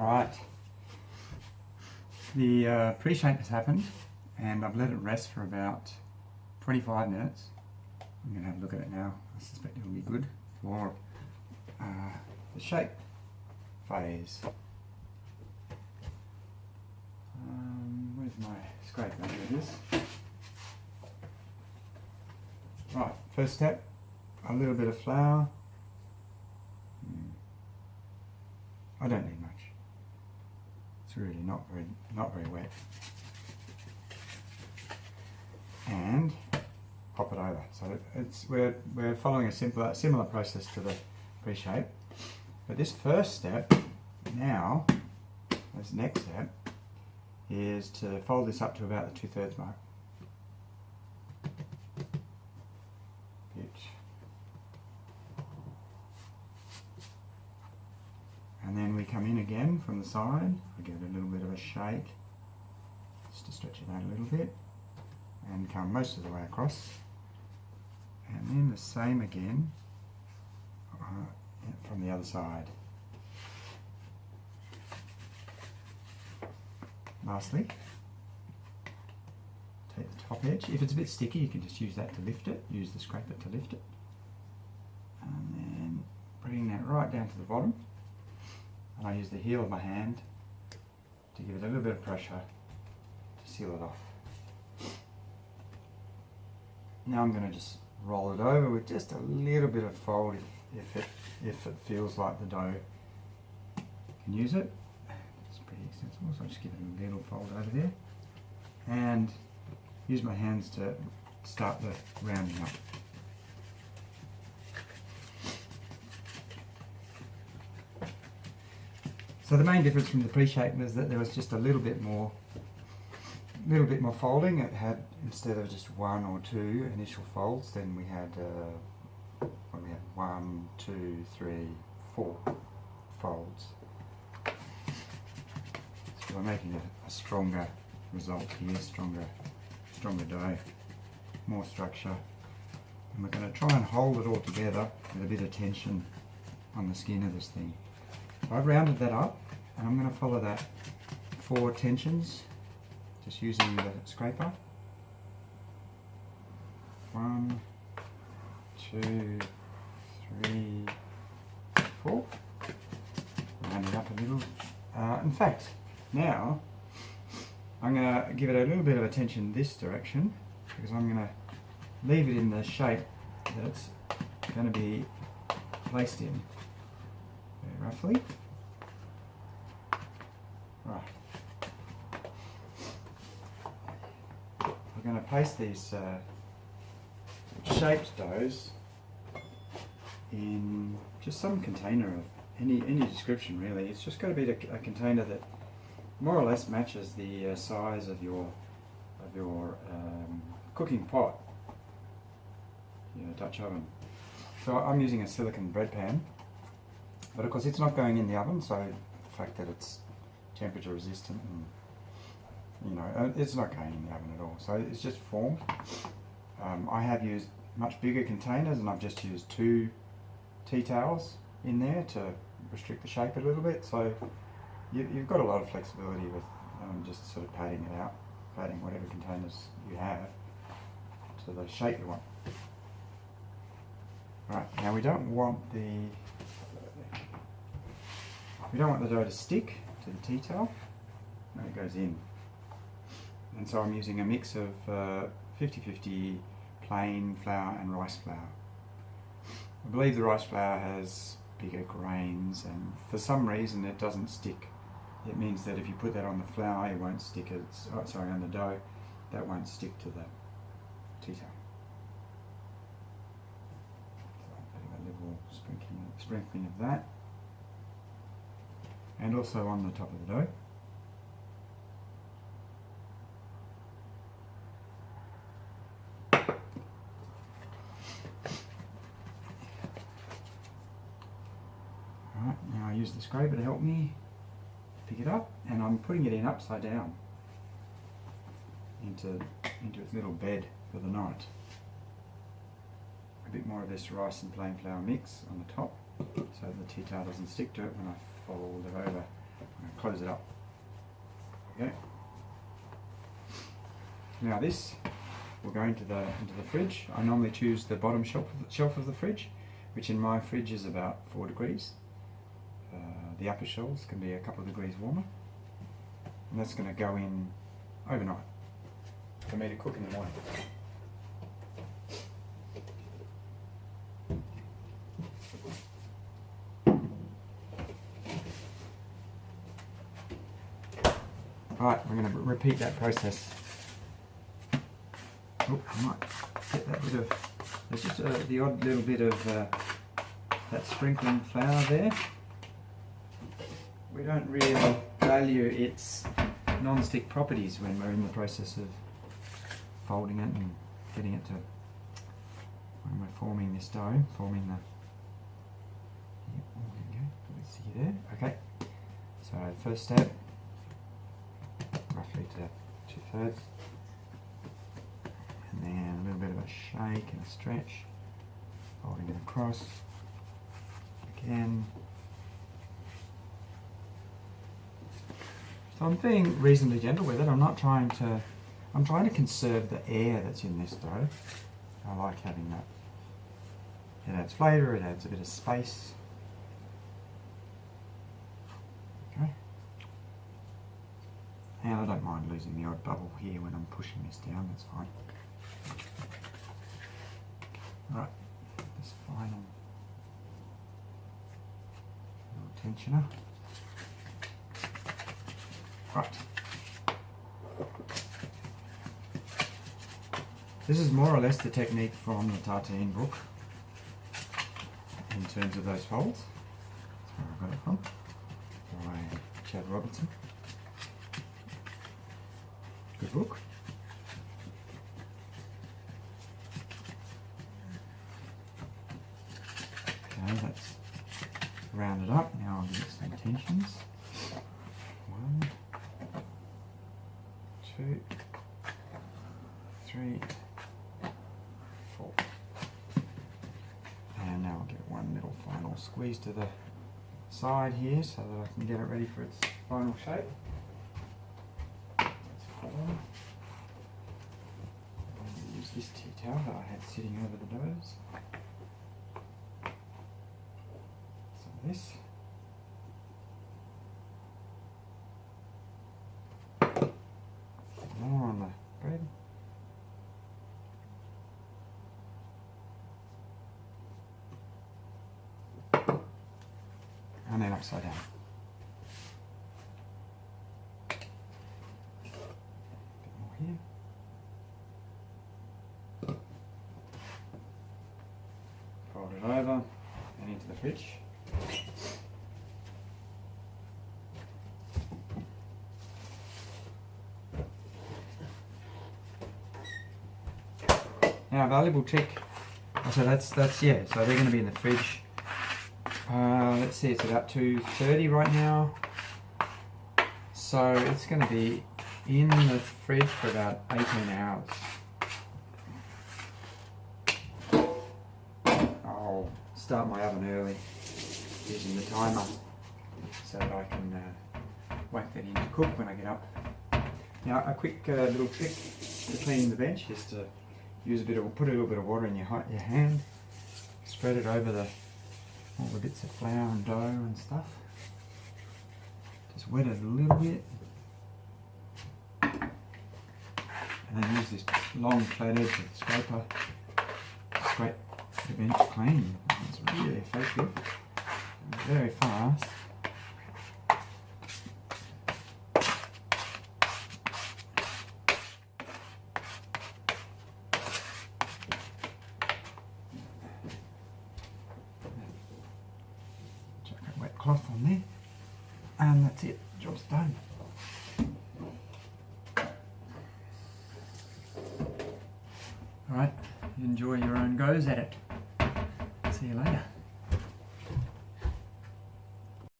Alright, the pre-shape has happened and I've let it rest for about 25 minutes. I'm going to have a look at it now. I suspect it will be good for the shape phase. Where's my scraper? There it is. Right, first step, a little bit of flour. I don't need much. It's really not very wet. And pop it over. So we're following a similar process to the pre-shape. But this first step now, this next step, is to fold this up to about the 2/3 mark. And then we come in again from the side. I give it a little bit of a shake, just to stretch it out a little bit, and come most of the way across. And then the same again from the other side. Lastly, take the top edge. If it's a bit sticky, you can just use that to lift it. Use the scraper to lift it. And then bring that right down to the bottom. And I use the heel of my hand to give it a little bit of pressure to seal it off. Now I'm going to just roll it over with just a little bit of fold if it feels like the dough can use it. It's pretty extensible, so I just give it a little fold over there and use my hands to start the rounding up. So the main difference from the pre-shape was that there was just a little bit more folding. It had, instead of just one or two initial folds, then we had 1, 2, 3, 4 folds. So we're making a stronger result here, stronger dough, more structure. And we're going to try and hold it all together with a bit of tension on the skin of this thing. So I've rounded that up, and I'm going to follow that 4 tensions, just using the scraper. 1, 2, 3, 4. Round it up a little. In fact, now I'm going to give it a little bit of a tension this direction, because I'm going to leave it in the shape that it's going to be placed in. Very roughly. Right. We're going to place these shaped doughs in just some container of any description really. It's just got to be a container that more or less matches the size of your cooking pot, Dutch oven. So I'm using a silicone bread pan. But of course it's not going in the oven, so the fact that it's temperature resistant and it's not going in the oven at all. So it's just formed. I have used much bigger containers, and I've just used 2 tea towels in there to restrict the shape a little bit. So you've got a lot of flexibility with just sort of padding it out, padding whatever containers you have to the shape you want. Right, now we don't want the dough to stick to the tea towel. No, it goes in. And so I'm using a mix of 50-50 plain flour and rice flour. I believe the rice flour has bigger grains, and for some reason it doesn't stick. It means that if you put that on the flour, it won't stick. On the dough, that won't stick to the tea towel. So a little sprinkling of that. And also on the top of the dough. Alright, now I use the scraper to help me pick it up, and I'm putting it in upside down into its little bed for the night. A bit more of this rice and plain flour mix on the top, so the tea towel doesn't stick to it when I fold it over. I'm going to close it up. Okay. Now this will go into the fridge. I normally choose the bottom shelf of the fridge, which in my fridge is about 4 degrees. The upper shelves can be a couple of degrees warmer. And that's going to go in overnight for me to cook in the morning. Right, we're going to repeat that process. Oh, I might get that bit of, there's just the odd little bit of that sprinkling flour there. We don't really value its non-stick properties when we're in the process of folding it and getting it to, when we're forming this dough, forming the, yep, oh, there we go, let's see there, okay. So first step, roughly to 2/3, and then a little bit of a shake and a stretch, folding it across, again. So I'm being reasonably gentle with it. I'm trying to conserve the air that's in this dough. I like having that. It adds flavour, it adds a bit of space. Okay. And I don't mind losing the odd bubble here when I'm pushing this down, that's fine. Alright, this final little tensioner. Right. This is more or less the technique from the Tartine book in terms of those folds. That's where I got it from, by Chad Robertson. Good book. Okay, that's rounded up. Now I'll give it some tensions. 1, 2, 3, 4. And now I'll give it one little final squeeze to the side here so that I can get it ready for its final shape. That's 4. I'm going to use this tea towel that I had sitting over the doughs. Some of this. More on the bread. And then upside down. A bit more here. Fold it over and into the fridge. Now, a valuable trick. So that's yeah. So they're going to be in the fridge. Let's see, it's about 2:30 right now. So it's going to be in the fridge for about 18 hours. I'll start my oven early using the timer so that I can whack that in to cook when I get up. Now, a quick little trick for cleaning the bench is to put a little bit of water in your hand, spread it over all the bits of flour and dough and stuff. Just wet it a little bit, and then use this long flat edge of the scraper to scrape the bench clean. It's really effective, very fast. Cloth on there, and that's it, job's done. Alright, enjoy your own goes at it. See you later.